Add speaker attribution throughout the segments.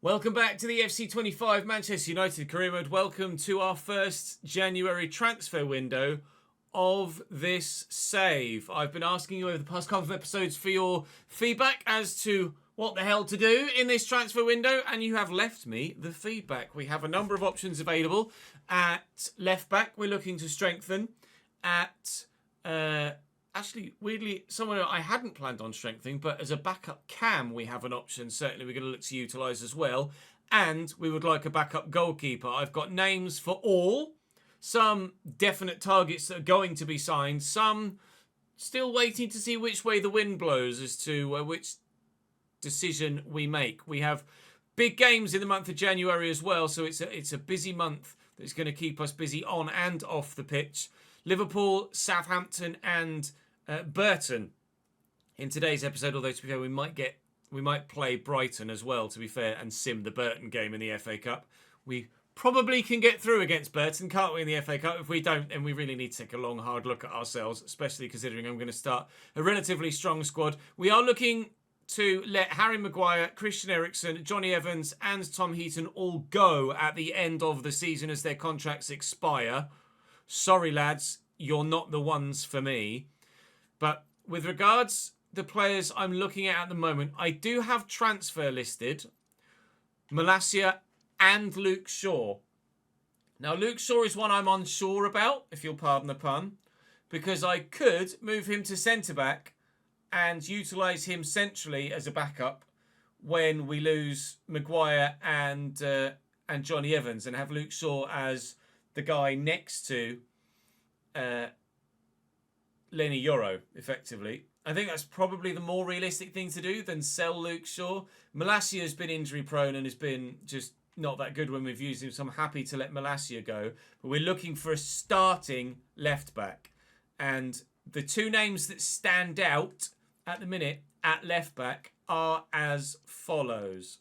Speaker 1: Welcome back to the FC25 Manchester United Career Mode. Welcome to our first January transfer window of this save. I've been asking you over the past couple of episodes for your feedback as to what the hell to do in this transfer window, and you have left me the feedback. We have a number of options available. At left back, we're looking to strengthen. At actually, weirdly, someone I hadn't planned on strengthening, but as a backup cam, we have an option. Certainly, we're going to look to utilise as well. And we would like a backup goalkeeper. I've got names for all. Some definite targets that are going to be signed. Some still waiting to see which way the wind blows as to which decision we make. We have big games in the month of January as well. So it's a busy month that's going to keep us busy on and off the pitch. Liverpool, Southampton and Burton in today's episode, although to be fair, we might play Brighton as well, to be fair, and sim the Burton game in the FA Cup. We probably can get through against Burton, can't we, in the FA Cup? If we don't, then we really need to take a long, hard look at ourselves, especially considering I'm going to start a relatively strong squad. We are looking to let Harry Maguire, Christian Eriksen, Johnny Evans and Tom Heaton all go at the end of the season as their contracts expire. Sorry, lads, you're not the ones for me. But with regards the players I'm looking at the moment, I do have transfer listed Malacia and Luke Shaw. Now, Luke Shaw is one I'm unsure about, if you'll pardon the pun, because I could move him to centre-back and utilise him centrally as a backup when we lose Maguire and Johnny Evans, and have Luke Shaw as the guy next to Lenny Yoro, effectively. I think that's probably the more realistic thing to do than sell Luke Shaw. Malacia has been injury prone and has been just not that good when we've used him, so I'm happy to let Malacia go. But we're looking for a starting left back. And the two names that stand out at the minute at left back are as follows: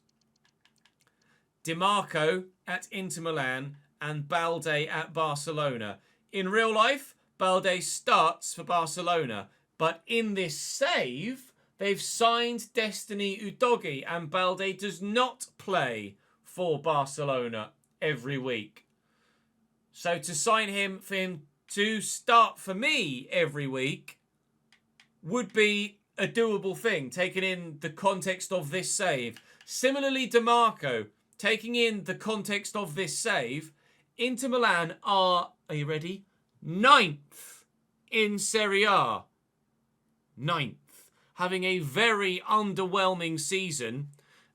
Speaker 1: DiMarco at Inter Milan and Balde at Barcelona. In real life, Balde starts for Barcelona, but in this save, they've signed Destiny Udogie, and Balde does not play for Barcelona every week. So to sign him, for him to start for me every week, would be a doable thing, taking in the context of this save. Similarly, DiMarco, taking in the context of this save, Inter Milan are you ready? 9th in Serie A. 9th. Having a very underwhelming season.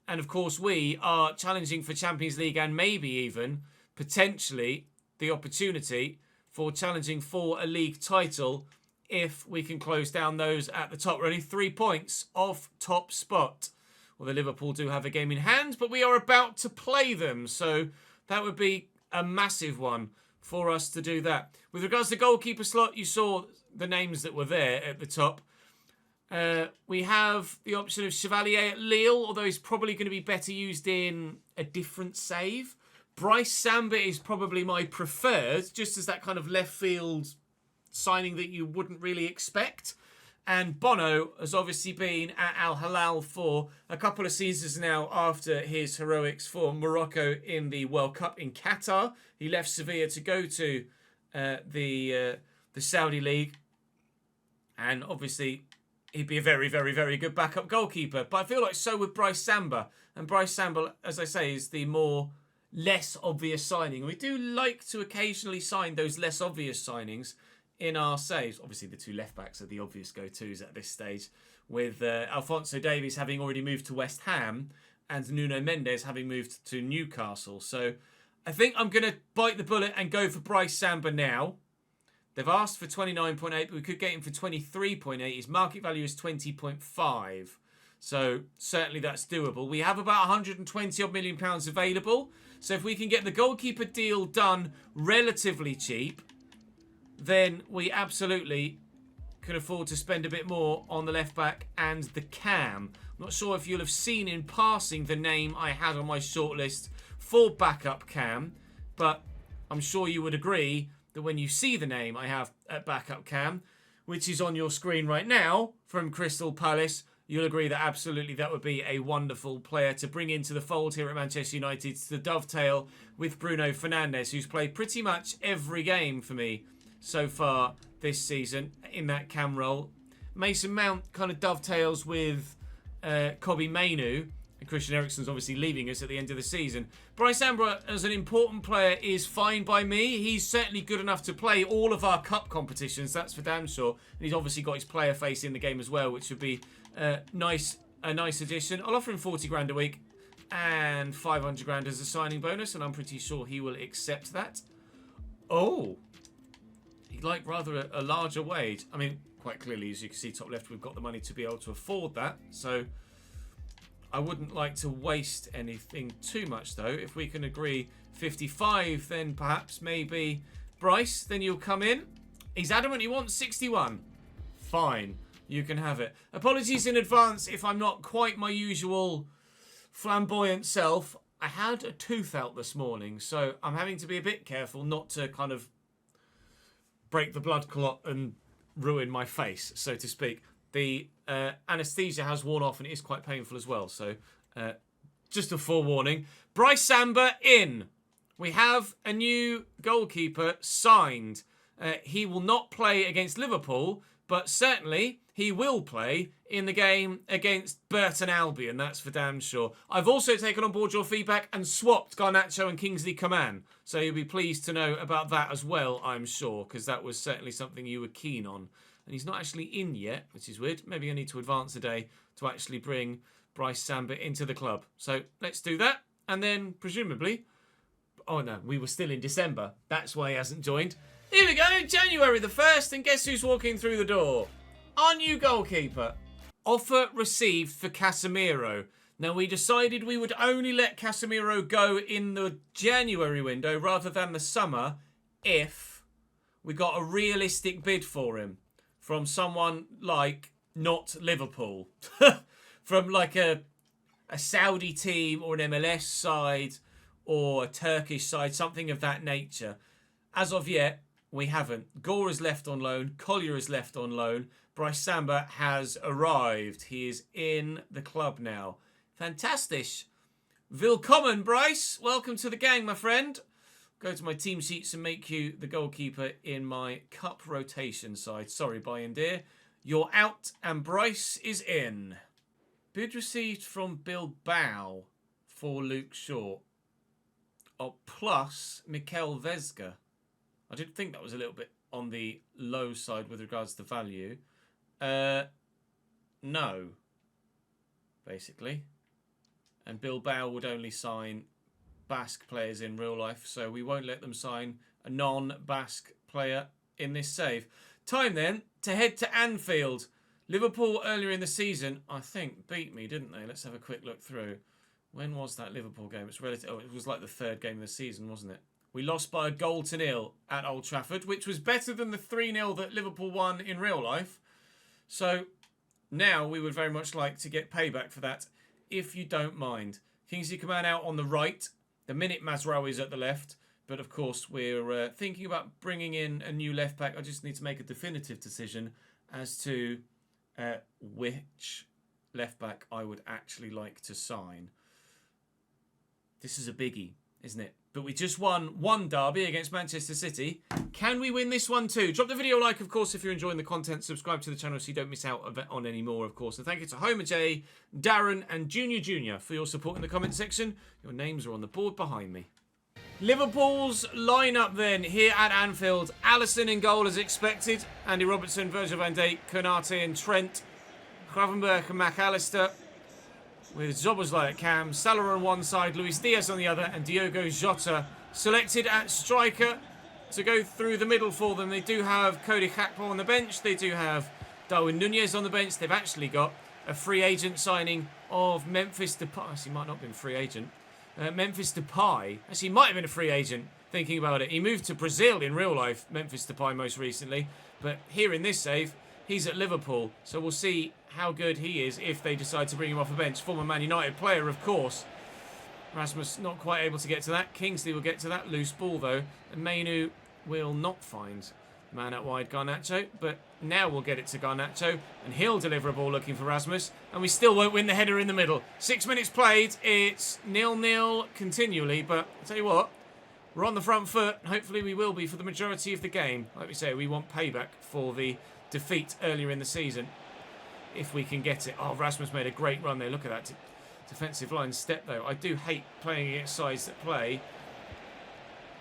Speaker 1: And of course, we are challenging for Champions League and maybe even, potentially, the opportunity for challenging for a league title if we can close down those at the top. We're only 3 points off top spot. Well, the Liverpool do have a game in hand, but we are about to play them. So that would be a massive one for us to do that. With regards to goalkeeper slot, you saw the names that were there at the top. We have the option of Chevalier at Lille, although he's probably going to be better used in a different save. Bryce Samba is probably my preferred, just as that kind of left field signing that you wouldn't really expect. And Bono has obviously been at Al Hilal for a couple of seasons now after his heroics for Morocco in the World Cup in Qatar. He left Sevilla to go to the Saudi League. And obviously, he'd be a very, very, very good backup goalkeeper. But I feel like so with Bryce Samba. And Bryce Samba, as I say, is the less obvious signing. We do like to occasionally sign those less obvious signings in our saves. Obviously, the two left-backs are the obvious go-tos at this stage, with Alphonso Davies having already moved to West Ham and Nuno Mendes having moved to Newcastle. So I think I'm going to bite the bullet and go for Bryce Samba now. They've asked for 29.8, but we could get him for 23.8. His market value is 20.5. So certainly that's doable. We have about 120 odd million pounds available. So if we can get the goalkeeper deal done relatively cheap, then we absolutely can afford to spend a bit more on the left back and the cam. I'm not sure if you'll have seen in passing the name I had on my shortlist for backup cam, but I'm sure you would agree that when you see the name I have at backup cam, which is on your screen right now from Crystal Palace, you'll agree that absolutely that would be a wonderful player to bring into the fold here at Manchester United to dovetail with Bruno Fernandes, who's played pretty much every game for me so far this season in that cam role. Mason Mount kind of dovetails with Kobe Mainu, and Christian Eriksen's obviously leaving us at the end of the season. Bryce Amber, as an important player, is fine by me. He's certainly good enough to play all of our cup competitions, that's for damn sure. And he's obviously got his player face in the game as well, which would be a nice addition. I'll offer him 40 grand a week and 500 grand as a signing bonus, and I'm pretty sure he will accept that. Oh, he'd like rather a larger wage. I mean, quite clearly, as you can see top left, we've got the money to be able to afford that. So I wouldn't like to waste anything too much, though. If we can agree 55, then perhaps maybe Bryce, then you'll come in. He's adamant he wants 61. Fine, you can have it. Apologies in advance if I'm not quite my usual flamboyant self. I had a tooth out this morning, so I'm having to be a bit careful not to kind of break the blood clot and ruin my face, so to speak. The anaesthesia has worn off and it is quite painful as well. So just a forewarning. Bryce Samba in. We have a new goalkeeper signed. He will not play against Liverpool, but certainly he will play in the game against Burton Albion. That's for damn sure. I've also taken on board your feedback and swapped Garnacho and Kingsley Coman. So you'll be pleased to know about that as well, I'm sure, because that was certainly something you were keen on. And he's not actually in yet, which is weird. Maybe I need to advance a day to actually bring Bryce Samba into the club. So let's do that. And then, presumably... Oh, no, we were still in December. That's why he hasn't joined. Here we go, January the 1st. And guess who's walking through the door? Our new goalkeeper. Offer received for Casemiro. Now, we decided we would only let Casemiro go in the January window rather than the summer if we got a realistic bid for him. From someone like not Liverpool. From like a Saudi team or an MLS side or a Turkish side, something of that nature. As of yet, we haven't. Gore is left on loan. Collier is left on loan. Bryce Samba has arrived. He is in the club now. Fantastic. Willkommen, Bryce. Welcome to the gang, my friend. Go to my team sheets and make you the goalkeeper in my cup rotation side. Sorry, Bayern dear. You're out and Bryce is in. Bid received from Bilbao for Luke Shaw. Oh, plus Mikel Vesga. I did think that was a little bit on the low side with regards to value. No. Basically. And Bilbao would only sign Basque players in real life, so we won't let them sign a non-Basque player in this save. Time then to head to Anfield. Liverpool earlier in the season, I think, beat me, didn't they? Let's have a quick look through. When was that Liverpool game? It's relative. Oh, it was like the third game of the season, wasn't it? We lost by a 1-0 at Old Trafford, which was better than the 3-0 that Liverpool won in real life. So now we would very much like to get payback for that, if you don't mind. Kingsley Coman out on the right. The minute Mazraoui is at the left. But of course, we're thinking about bringing in a new left back. I just need to make a definitive decision as to which left back I would actually like to sign. This is a biggie, isn't it? But we just won one derby against Manchester City. Can we win this one too? Drop the video a like, of course, if you're enjoying the content. Subscribe to the channel so you don't miss out on any more, of course. And thank you to Homer J, Darren and Junior for your support in the comment section. Your names are on the board behind me. Liverpool's lineup then here at Anfield. Alisson in goal as expected. Andy Robertson, Virgil van Dijk, Konate and Trent. Gravenberch and McAllister. With Szoboszlai at cam, Salah on one side, Luis Diaz on the other, and Diogo Jota selected at striker to go through the middle for them. They do have Cody Gakpo on the bench. They do have Darwin Nunez on the bench. They've actually got a free agent signing of Memphis Depay. Actually, might not have been free agent. Memphis Depay. Actually, might have been a free agent, thinking about it. He moved to Brazil in real life, Memphis Depay most recently. But here in this save, he's at Liverpool. So we'll see how good he is if they decide to bring him off the bench. Former Man United player, of course. Rasmus not quite able to get to that. Kingsley will get to that. Loose ball, though. And Mainu will not find Man out wide, Garnacho. But now we'll get it to Garnacho. And he'll deliver a ball looking for Rasmus. And we still won't win the header in the middle. 6 minutes played. It's 0-0 continually. But I'll tell you what. We're on the front foot. Hopefully we will be for the majority of the game. Like we say, we want payback for the defeat earlier in the season. If we can get it. Oh, Rasmus made a great run there. Look at that defensive line step, though. I do hate playing against sides that play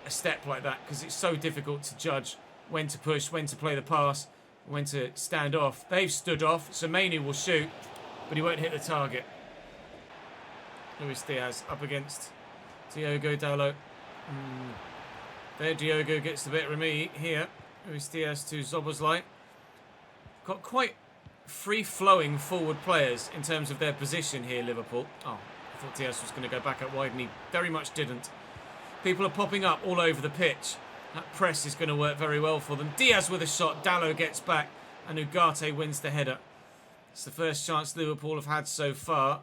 Speaker 1: a step like that because it's so difficult to judge when to push, when to play the pass, when to stand off. They've stood off, so Mainu will shoot, but he won't hit the target. Luis Diaz up against Diogo Dalot. There Diogo gets the better of me here. Luis Diaz to Szoboszlai. Got quite free-flowing forward players in terms of their position here, Liverpool. Oh, I thought Diaz was going to go back out wide, and he very much didn't. People are popping up all over the pitch. That press is going to work very well for them. Diaz with a shot. Dalot gets back. And Ugarte wins the header. It's the first chance Liverpool have had so far.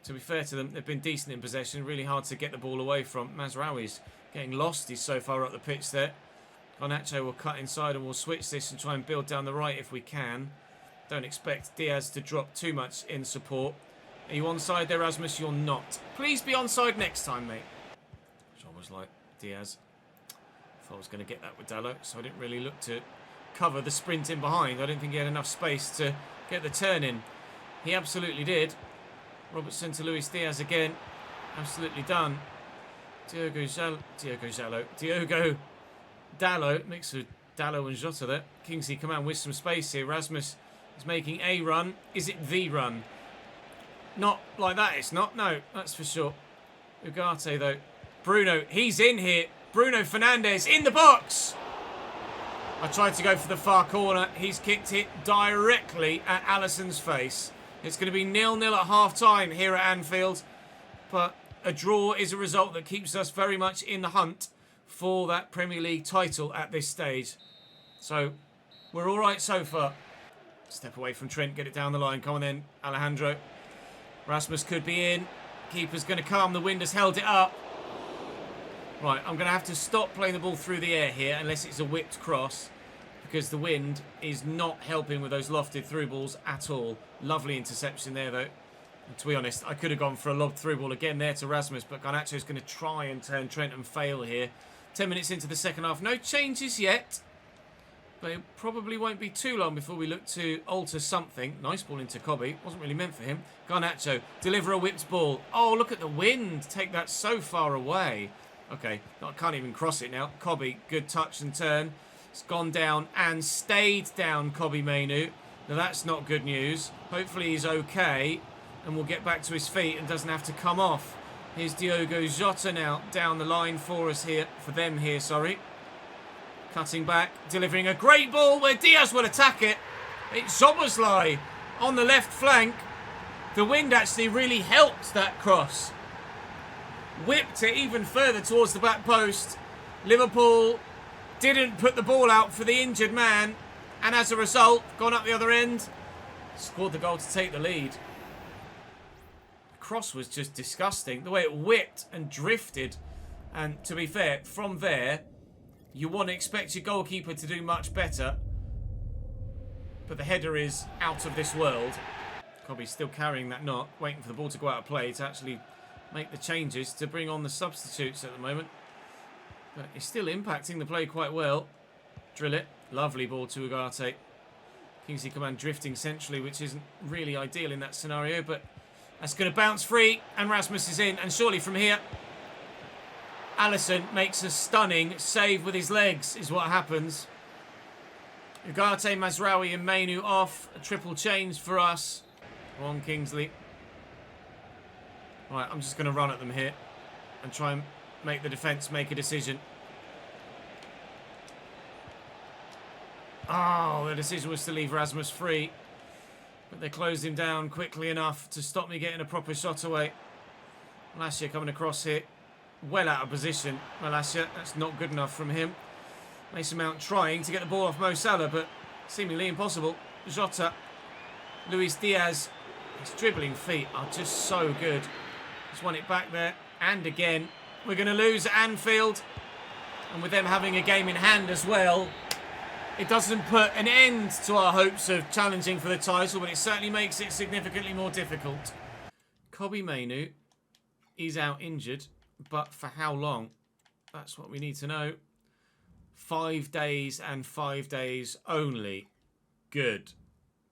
Speaker 1: To be fair to them, they've been decent in possession. Really hard to get the ball away from. Mazraoui's getting lost. He's so far up the pitch there. Garnacho will cut inside and we'll switch this and try and build down the right if we can. Don't expect Diaz to drop too much in support. Are you onside there, Rasmus? You're not. Please be onside next time, mate. Szoboszlai, Diaz. Thought I was going to get that with Dalot, so I didn't really look to cover the sprint in behind. I didn't think he had enough space to get the turn in. He absolutely did. Robertson to Luis Diaz again. Absolutely done. Diogo Dalot, mix of Dalot and Jota there. Kingsley Coman with some space here. Rasmus is making a run. Is it the run? Not like that, it's not. No, that's for sure. Ugarte, though. Bruno, he's in here. Bruno Fernandes in the box. I tried to go for the far corner. He's kicked it directly at Alisson's face. It's going to be 0-0 at half-time here at Anfield. But a draw is a result that keeps us very much in the hunt for that Premier League title at this stage. So, we're all right so far. Step away from Trent, get it down the line. Come on then, Alejandro. Rasmus could be in. Keeper's going to come. The wind has held it up. Right, I'm going to have to stop playing the ball through the air here unless it's a whipped cross because the wind is not helping with those lofted through balls at all. Lovely interception there, though. And to be honest, I could have gone for a lobbed through ball again there to Rasmus, but Garnacho's going to try and turn Trent and fail here. 10 minutes into the second half. No changes yet, but it probably won't be too long before we look to alter something. Nice ball into Kobe. Wasn't really meant for him. Garnacho, deliver a whipped ball. Oh, look at the wind. Take that so far away. Okay, I can't even cross it now. Kobe, good touch and turn. It's gone down and stayed down, Kobe Mainu. Now that's not good news. Hopefully he's okay and will get back to his feet and doesn't have to come off. Here's Diogo Jota now down the line for us here. For them here, sorry. Cutting back, delivering a great ball where Diaz will attack it. It's Szoboszlai on the left flank. The wind actually really helped that cross. Whipped it even further towards the back post. Liverpool didn't put the ball out for the injured man. And as a result, gone up the other end. Scored the goal to take the lead. The cross was just disgusting. The way it whipped and drifted. And to be fair, from there, you want to expect your goalkeeper to do much better. But the header is out of this world. Kobe's still carrying that knot, waiting for the ball to go out of play to actually make the changes to bring on the substitutes at the moment. But it's still impacting the play quite well. Drill it. Lovely ball to Ugarte. Kingsley Coman drifting centrally, which isn't really ideal in that scenario, but that's going to bounce free, and Rasmus is in. And surely from here, Alisson makes a stunning save with his legs, is what happens. Ugarte, Mazraoui and Mainu off. A triple change for us. Come on, Kingsley. Right, I'm just going to run at them here and try and make the defence make a decision. Oh, the decision was to leave Rasmus free. But they closed him down quickly enough to stop me getting a proper shot away. Malacia coming across here. Well out of position, Malacia. That's not good enough from him. Mason Mount trying to get the ball off Mo Salah, but seemingly impossible. Jota. Luis Diaz. His dribbling feet are just so good. Just won it back there. And again. We're going to lose at Anfield. And with them having a game in hand as well, It doesn't put an end to our hopes of challenging for the title, but it certainly makes it significantly more difficult. Kobbie Mainoo is out injured, but for how long? That's what we need to know. 5 days and 5 days only. Good.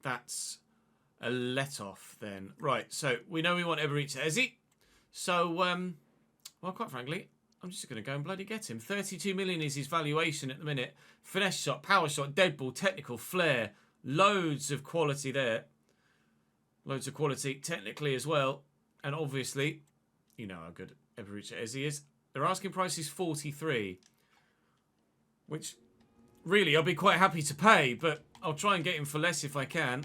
Speaker 1: That's a let-off then. Right, so we know we want Eberechi Eze. So, well, quite frankly, I'm just going to go and bloody get him. 32 million is his valuation at the minute. Finesse shot, power shot, dead ball, technical, flair. Loads of quality there. Loads of quality technically as well. And obviously, you know how good Eberechi Eze is. Their asking price is 43. Which, really, I'll be quite happy to pay. But I'll try and get him for less if I can.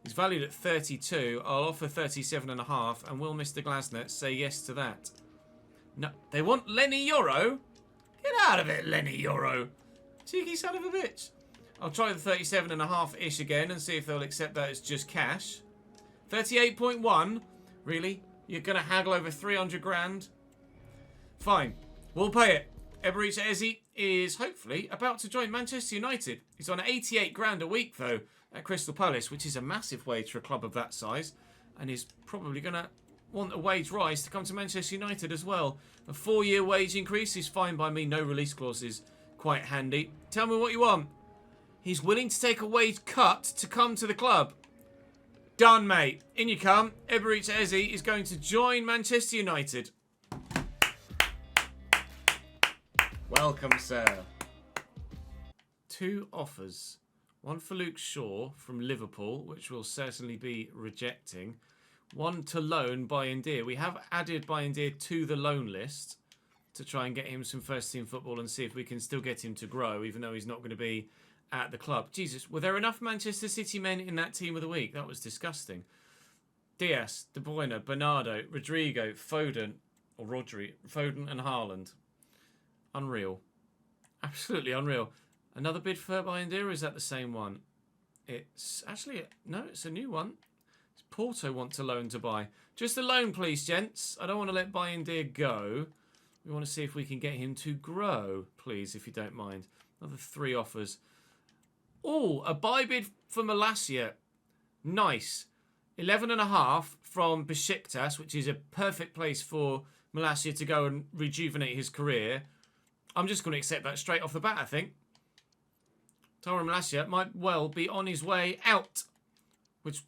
Speaker 1: He's valued at 32. I'll offer 37.5. And will Mr. Glasner say yes to that? No, they want Lenny Euro? Get out of it, Lenny Euro. Cheeky son of a bitch. I'll try the 37.5-ish again and see if they'll accept that as just cash. 38.1? Really? You're going to haggle over 300 grand? Fine. We'll pay it. Eberechi Eze is hopefully about to join Manchester United. He's on 88 grand a week, though, at Crystal Palace, which is a massive wage for a club of that size. And he's probably going to want a wage rise to come to Manchester United as well. A 4-year wage increase is fine by me. No release clause is quite handy. Tell me what you want. He's willing to take a wage cut to come to the club. Done, mate. In you come. Eberechi Eze is going to join Manchester United. Welcome, sir. 2 offers. One for Luke Shaw from Liverpool, which we'll certainly be rejecting. One to loan Bayindir. We have added Bayindir to the loan list to try and get him some first-team football and see if we can still get him to grow, even though he's not going to be at the club. Jesus, were there enough Manchester City men in that team of the week? That was disgusting. Diaz, De Bruyne, Bernardo, Rodrigo, Foden, or Rodri, Foden and Haaland. Unreal. Absolutely unreal. Another bid for Bayindir, or is that the same one? It's actually, no, it's a new one. Porto want to loan to buy. Just a loan, please, gents. I don't want to let Bayindir go. We want to see if we can get him to grow, please, if you don't mind. Another 3 offers. Oh, a buy bid for Malacia. Nice. 11.5 from Besiktas, which is a perfect place for Malacia to go and rejuvenate his career. I'm just going to accept that straight off the bat, I think. Tyrone Malacia might well be on his way out, which,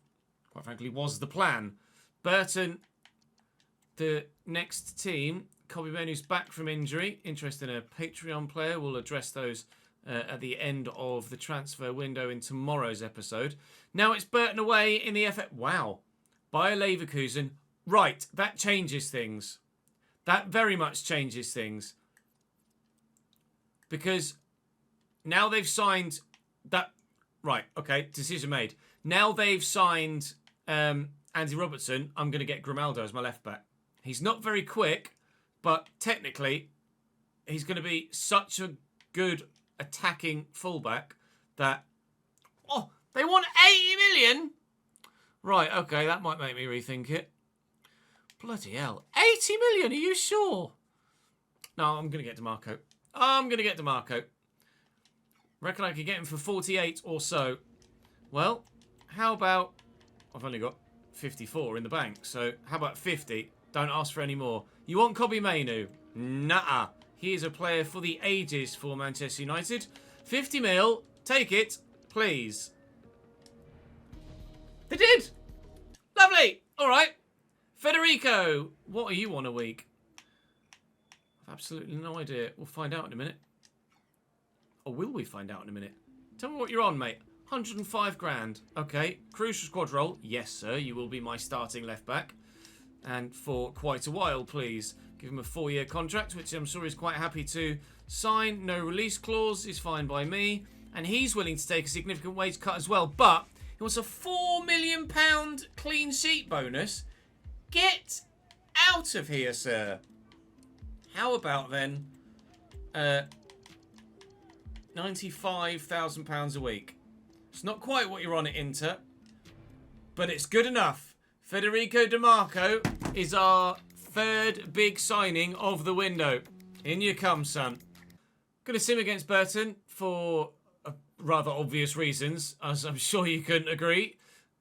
Speaker 1: quite frankly, was the plan. Burton, the next team. Kobbie Mainoo's back from injury. Interest in a Patreon player. We'll address those at the end of the transfer window in tomorrow's episode. Now it's Burton away in the FA. Wow. Bayer Leverkusen. Right, that changes things. That very much changes things. Because now they've signed that... Right, okay, decision made. Now they've signed Andy Robertson. I'm going to get Grimaldo as my left back. He's not very quick, but technically he's going to be such a good attacking fullback that... Oh, they want 80 million? Right, okay, that might make me rethink it. Bloody hell. 80 million, are you sure? No, I'm going to get DeMarco. I'm going to get DeMarco. Reckon I could get him for 48 or so. Well, how about... I've only got 54 in the bank, so how about 50? Don't ask for any more. You want Kobbie Mainoo? Nah. He is a player for the ages for Manchester United. 50 mil. Take it, please. They did. Lovely. All right. Federico, what are you on a week? I've absolutely no idea. We'll find out in a minute. Or will we find out in a minute? Tell me what you're on, mate. 105 grand. Okay. Crucial squad role. Yes, sir. You will be my starting left back. And for quite a while, please. Give him a 4-year contract, which I'm sure he's quite happy to sign. No release clause is fine by me. And he's willing to take a significant wage cut as well. But he wants a £4 million clean sheet bonus. Get out of here, sir. How about then £95,000 a week? It's not quite what you're on at Inter, but it's good enough. Federico DiMarco is our 3rd big signing of the window. In you come, son. Going to sim against Burton for rather obvious reasons, as I'm sure you couldn't agree.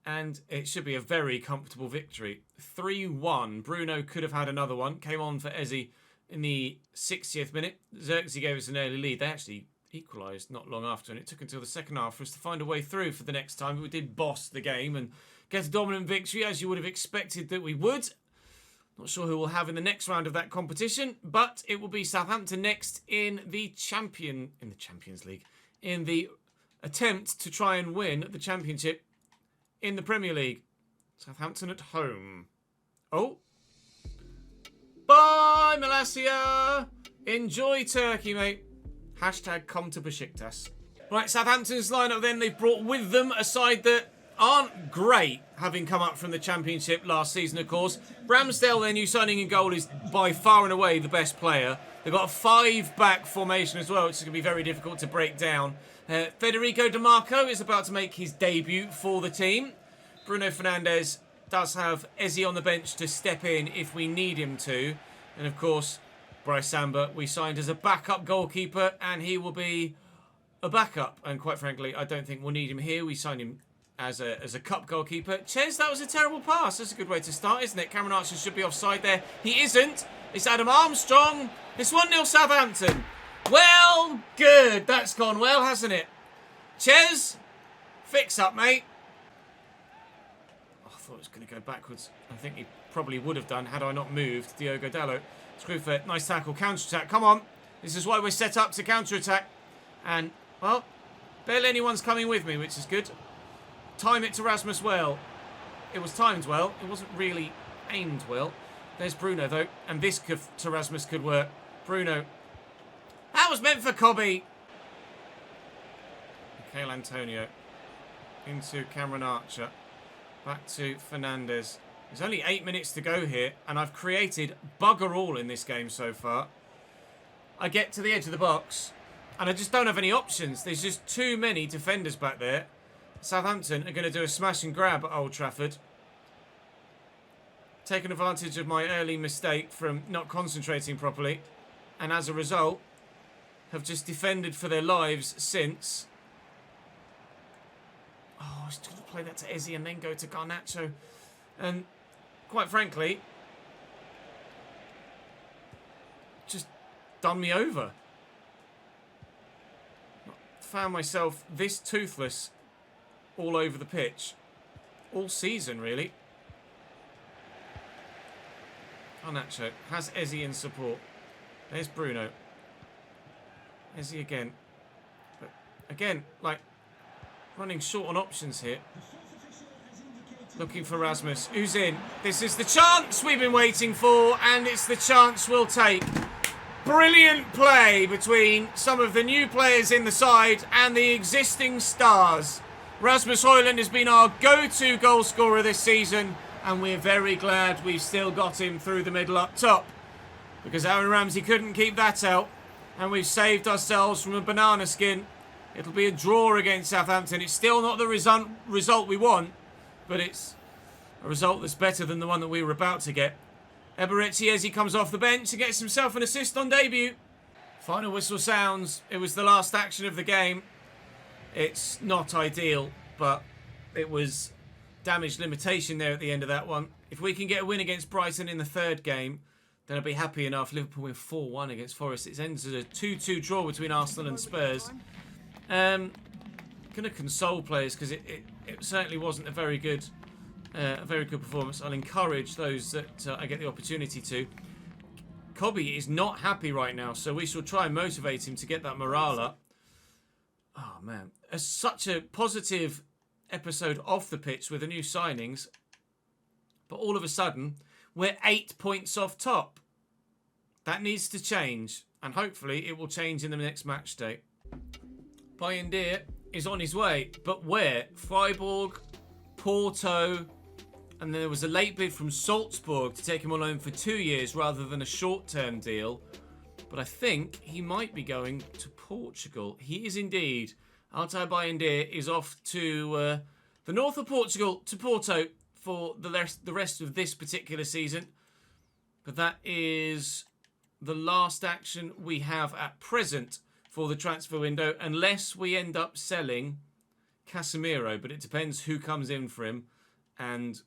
Speaker 1: And it should be a very comfortable victory. 3-1. Bruno could have had another one. Came on for Eze in the 60th minute. Xerxes gave us an early lead. They actually equalised not long after, and it took until the second half for us to find a way through for the next time. But we did boss the game and get a dominant victory, as you would have expected that we would. Not sure who we'll have in the next round of that competition, but it will be Southampton next in the Champions League, in the attempt to try and win the Championship in the Premier League. Southampton at home. Oh. Bye, Malasia. Enjoy Turkey, mate. Hashtag come to Besiktas. Right, Southampton's lineup then. They've brought with them a side that aren't great, having come up from the Championship last season, of course. Ramsdale, their new signing in goal, is by far and away the best player. They've got a 5-back formation as well, which is going to be very difficult to break down. Federico Di Marco is about to make his debut for the team. Bruno Fernandes does have Eze on the bench to step in if we need him to. And of course, Bryce Samba we signed as a backup goalkeeper, and he will be a backup. And quite frankly, I don't think we'll need him here. We signed him as a cup goalkeeper. Ches, that was a terrible pass. That's a good way to start, isn't it? Cameron Archer should be offside there. He isn't. It's Adam Armstrong. It's 1-0 Southampton. Well, good. That's gone well, hasn't it? Ches, fix up, mate. Oh, I thought it was going to go backwards. I think he probably would have done had I not moved. Diogo Dalot. Screwfoot, nice tackle. Counter-attack. Come on. This is why we're set up to counter-attack. And, well, barely anyone's coming with me, which is good. Time it to Rasmus well. It was timed well. It wasn't really aimed well. There's Bruno, though. And this to Rasmus could work. Bruno. That was meant for Cobby. Mikhail Antonio. Into Cameron Archer. Back to Fernandes. There's only 8 minutes to go here. And I've created bugger all in this game so far. I get to the edge of the box. And I just don't have any options. There's just too many defenders back there. Southampton are going to do a smash and grab at Old Trafford. Taking advantage of my early mistake from not concentrating properly. And as a result, have just defended for their lives since. Oh, I should have played that to Eze and then go to Garnacho. And quite frankly, just done me over. Found myself this toothless all over the pitch. All season, really. Garnacho has Eze in support. There's Bruno. Eze again. But again, like, running short on options here. Looking for Rasmus. Who's in? This is the chance we've been waiting for, and it's the chance we'll take. Brilliant play between some of the new players in the side and the existing stars. Rasmus Højlund has been our go-to goal scorer this season, and we're very glad we've still got him through the middle up top, because Aaron Ramsey couldn't keep that out, and we've saved ourselves from a banana skin. It'll be a draw against Southampton. It's still not the result we want, but it's a result that's better than the one that we were about to get. Eberechi as he comes off the bench and gets himself an assist on debut. Final whistle sounds. It was the last action of the game. It's not ideal, but it was damage limitation there at the end of that one. If we can get a win against Brighton in the third game, then I'll be happy enough. Liverpool win 4-1 against Forest. It ends as a 2-2 draw between Arsenal and Spurs. Going to console players because it certainly wasn't a very good performance. I'll encourage those that I get the opportunity to. Cobby is not happy right now, so we shall try and motivate him to get that morale up. Oh, man. Such a positive episode off the pitch with the new signings. But all of a sudden, we're 8 points off top. That needs to change. And hopefully it will change in the next match day. Bayindir is on his way. But where? Freiburg, Porto, and there was a late bid from Salzburg to take him on loan for 2 years rather than a short-term deal. But I think he might be going to Portugal. He is indeed. Altay Bayindir is off to the north of Portugal, to Porto, for the rest of this particular season. But that is the last action we have at present for the transfer window, unless we end up selling Casemiro, but it depends who comes in for him and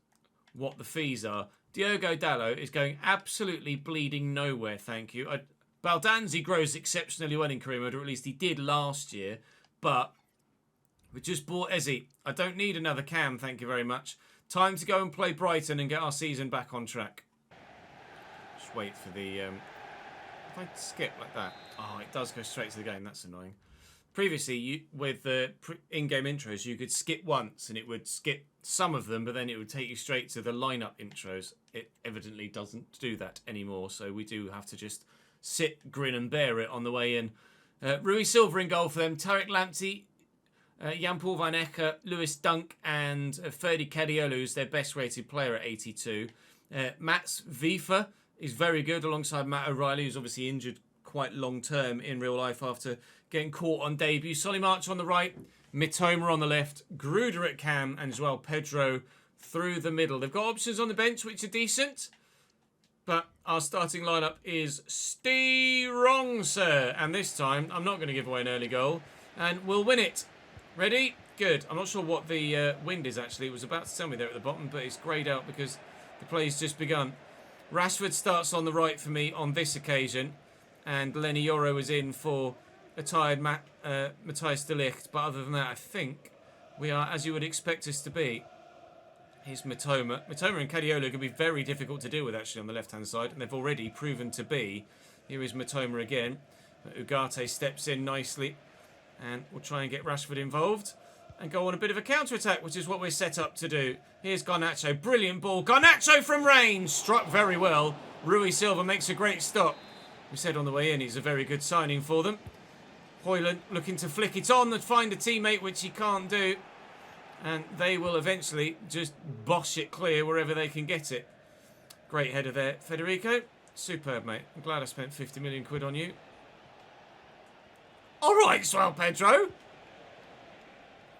Speaker 1: what the fees are. Diogo Dalot is going absolutely bleeding nowhere, thank you. Baldanzi grows exceptionally well in career mode, or at least he did last year, but we just bought Eze. I don't need another cam, thank you very much. Time to go and play Brighton and get our season back on track. Just wait for the... if I skip like that... Oh, it does go straight to the game. That's annoying. Previously, with the in-game intros, you could skip once and it would skip some of them, but then it would take you straight to the lineup intros. It evidently doesn't do that anymore, so we do have to just sit, grin and bear it on the way in. Rui Silva in goal for them. Tarek Lamptey, Jan-Paul van Ecke, Lewis Dunk and Ferdi Cadiolo, who's their best-rated player at 82. Mats Wiefer is very good alongside Matt O'Reilly, who's obviously injured quite long-term in real life after getting caught on debut. Solly March on the right, Mitoma on the left, Gruder at cam, and as well Pedro through the middle. They've got options on the bench which are decent, but our starting lineup is strong, sir. And this time, I'm not going to give away an early goal, and we'll win it. Ready? Good. I'm not sure what the wind is, actually. It was about to tell me there at the bottom, but it's greyed out because the play's just begun. Rashford starts on the right for me on this occasion, and Lenny Yoro is in for a tired Matthias de Ligt. But other than that, I think we are as you would expect us to be. Here's Mitoma. Mitoma and Cadiolo are going to be very difficult to deal with, actually, on the left-hand side, and they've already proven to be. Here is Mitoma again. Ugarte steps in nicely, and we'll try and get Rashford involved and go on a bit of a counter-attack, which is what we're set up to do. Here's Garnacho. Brilliant ball. Garnacho from range. Struck very well. Rui Silva makes a great stop. We said on the way in he's a very good signing for them. Højlund looking to flick it on and find a teammate, which he can't do. And they will eventually just bosh it clear wherever they can get it. Great header there, Federico. Superb, mate. I'm glad I spent 50 million quid on you. All right, swell, Pedro.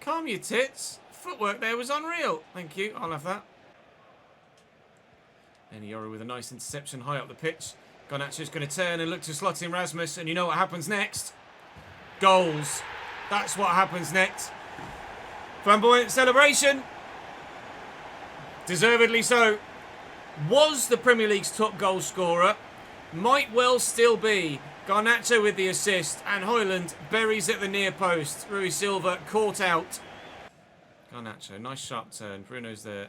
Speaker 1: Calm your tits. Footwork there was unreal. Thank you. I'll have that. Eniora with a nice interception high up the pitch. Garnacho's going to turn and look to slot in Rasmus. And you know what happens next? Goals. That's what happens next. Flamboyant celebration. Deservedly so. Was the Premier League's top goal scorer. Might well still be. Garnacho with the assist. And Højlund buries at the near post. Rui Silva caught out. Garnacho, nice sharp turn. Bruno's there.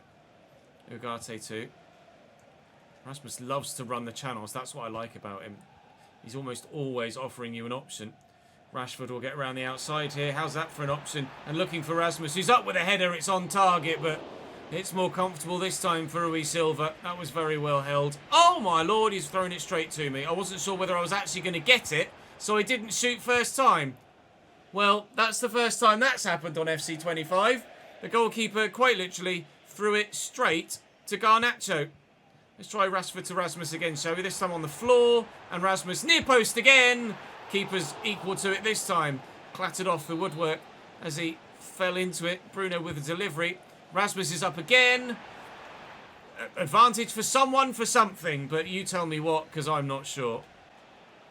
Speaker 1: Ugarte too. Rasmus loves to run the channels. That's what I like about him. He's almost always offering you an option. Rashford will get around the outside here. How's that for an option? And looking for Rasmus, who's up with a header. It's on target, but it's more comfortable this time for Rui Silva. That was very well held. Oh, my Lord, he's thrown it straight to me. I wasn't sure whether I was actually going to get it, so I didn't shoot first time. Well, that's the first time that's happened on FC25. The goalkeeper quite literally threw it straight to Garnacho. Let's try Rashford to Rasmus again, shall we? This time on the floor. And Rasmus near post again. Keeper's equal to it this time. Clattered off the woodwork as he fell into it. Bruno with a delivery. Rasmus is up again. Advantage for someone for something. But you tell me what, because I'm not sure.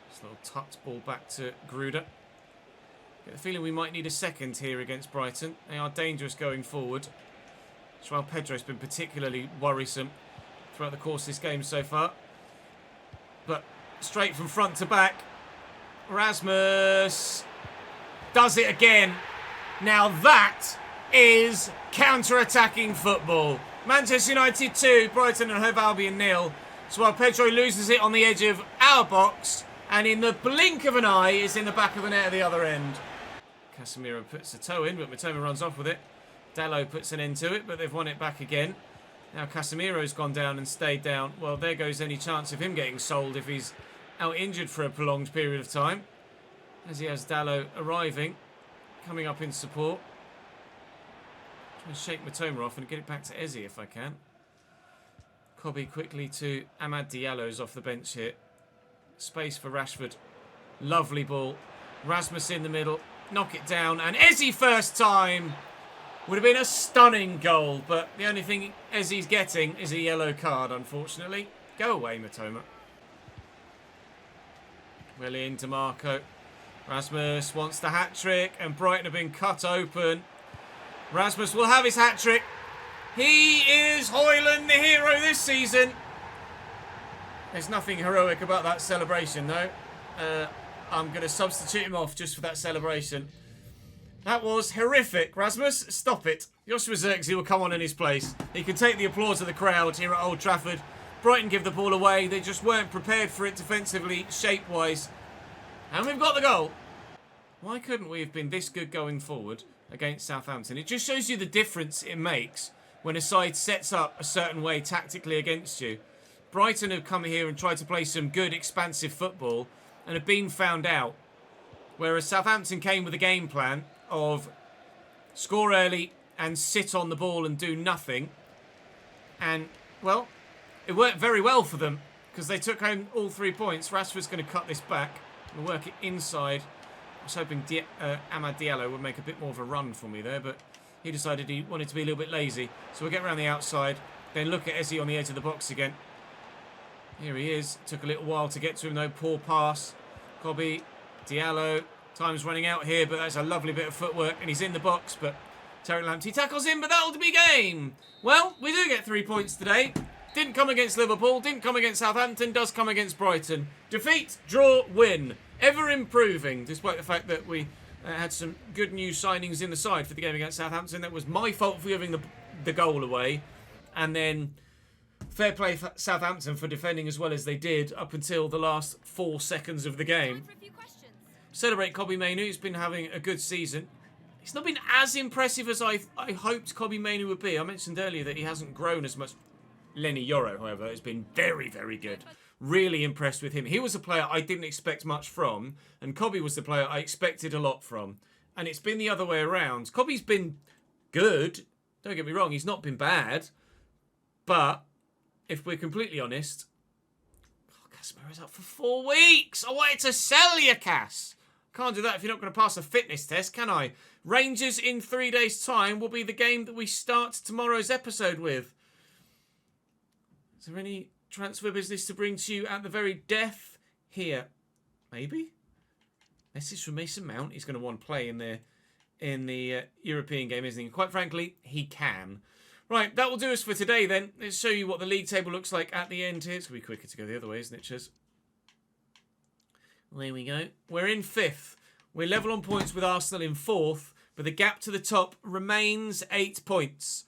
Speaker 1: This little tucked ball back to Gruder. Get the feeling we might need a second here against Brighton. They are dangerous going forward. Joao Pedro's been particularly worrisome throughout the course of this game so far. But straight from front to back. Rasmus does it again. Now that is counter-attacking football. Manchester United 2, Brighton and Hove Albion 0. So while Pedro loses it on the edge of our box, and in the blink of an eye is in the back of the net at the other end. Casemiro puts a toe in, but Mitoma runs off with it. Dalot puts an end to it, but they've won it back again. Now Casemiro's gone down and stayed down. Well, there goes any chance of him getting sold if he's out injured for a prolonged period of time. As he has Dalot arriving, coming up in support. Try and shake Mitoma off and get it back to Eze if I can. Kobe quickly to Amad Diallo's off the bench here. Space for Rashford. Lovely ball. Rasmus in the middle. Knock it down. And Eze first time. Would have been a stunning goal, but the only thing Eze's getting is a yellow card, unfortunately. Go away, Mitoma. Well into Marco. Rasmus wants the hat-trick, and Brighton have been cut open. Rasmus will have his hat-trick. He is Hoyland, the hero this season. There's nothing heroic about that celebration, though. I'm going to substitute him off just for that celebration. That was horrific. Rasmus, stop it. Joshua Zirkzee will come on in his place. He can take the applause of the crowd here at Old Trafford. Brighton give the ball away. They just weren't prepared for it defensively, shape-wise. And we've got the goal. Why couldn't we have been this good going forward against Southampton? It just shows you the difference it makes when a side sets up a certain way tactically against you. Brighton have come here and tried to play some good, expansive football and have been found out. Whereas Southampton came with a game plan of score early and sit on the ball and do nothing. And, well, it worked very well for them because they took home all 3 points. Rashford's going to cut this back and work it inside. I was hoping Amad Diallo would make a bit more of a run for me there, but he decided he wanted to be a little bit lazy. So we'll get around the outside, then look at Eze on the edge of the box again. Here he is. Took a little while to get to him though. Poor pass. Kobe, Diallo. Time's running out here, but that's a lovely bit of footwork. And he's in the box, but Terry Lamptey tackles him, but that'll be game. Well, we do get 3 points today. Didn't come against Liverpool. Didn't come against Southampton. Does come against Brighton. Defeat, draw, win. Ever improving, despite the fact that we had some good new signings in the side for the game against Southampton. That was my fault for giving the goal away. And then fair play for Southampton for defending as well as they did up until the last 4 seconds of the game. Celebrate Kobbie Mainoo. He's been having a good season. He's not been as impressive as I hoped Kobbie Mainoo would be. I mentioned earlier that he hasn't grown as much. Lenny Yoro, however, has been very, very good. Really impressed with him. He was a player I didn't expect much from, and Kobbie was the player I expected a lot from. And it's been the other way around. Kobbie's been good. Don't get me wrong, he's not been bad. But if we're completely honest, Casemiro's out for 4 weeks. I wanted to sell you, Cass. Can't do that if you're not going to pass a fitness test, can I? Rangers in 3 days' time will be the game that we start tomorrow's episode with. Is there any transfer business to bring to you at the very death here? Maybe? Message from Mason Mount. He's going to want to play in the European game, isn't he? Quite frankly, he can. Right, that will do us for today then. Let's show you what the league table looks like at the end here. It's going to be quicker to go the other way, isn't it, Ches? There we go. We're in 5th. We're level on points with Arsenal in 4th, but the gap to the top remains 8 points.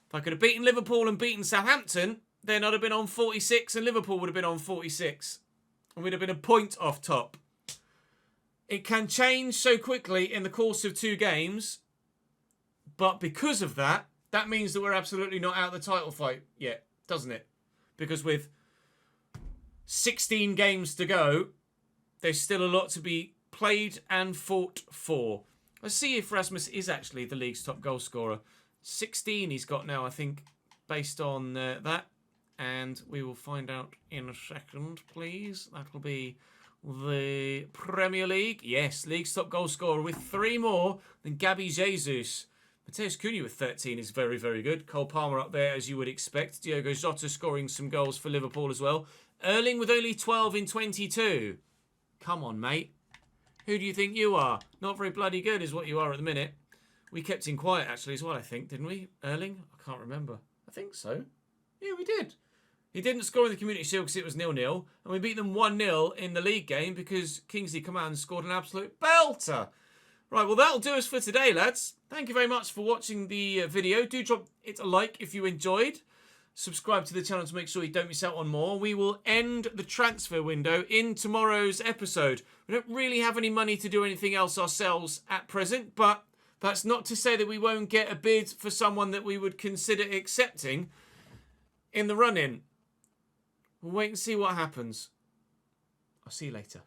Speaker 1: If I could have beaten Liverpool and beaten Southampton, then I'd have been on 46 and Liverpool would have been on 46. And we'd have been a point off top. It can change so quickly in the course of 2 games, but because of that, that means that we're absolutely not out of the title fight yet, doesn't it? Because with 16 games to go, there's still a lot to be played and fought for. Let's see if Rasmus is actually the league's top goal scorer. 16 he's got now, I think, based on that. And we will find out in a second, please. That'll be the Premier League. Yes, league's top goal scorer with 3 more than Gabby Jesus. Mateus Cunha with 13 is very, very good. Cole Palmer up there, as you would expect. Diogo Jota scoring some goals for Liverpool as well. Erling with only 12 in 22. Come on, mate. Who do you think you are? Not very bloody good is what you are at the minute. We kept him quiet, actually, as well, I think, didn't we? Erling? I can't remember. I think so. Yeah, we did. He didn't score in the Community Shield because it was 0-0. And we beat them 1-0 in the league game because Kingsley Coman scored an absolute belter. Right, well, that'll do us for today, lads. Thank you very much for watching the video. Do drop it a like if you enjoyed. Subscribe to the channel to make sure you don't miss out on more. We will end the transfer window in tomorrow's episode. We don't really have any money to do anything else ourselves at present, but that's not to say that we won't get a bid for someone that we would consider accepting in the run-in. We'll wait and see what happens. I'll see you later.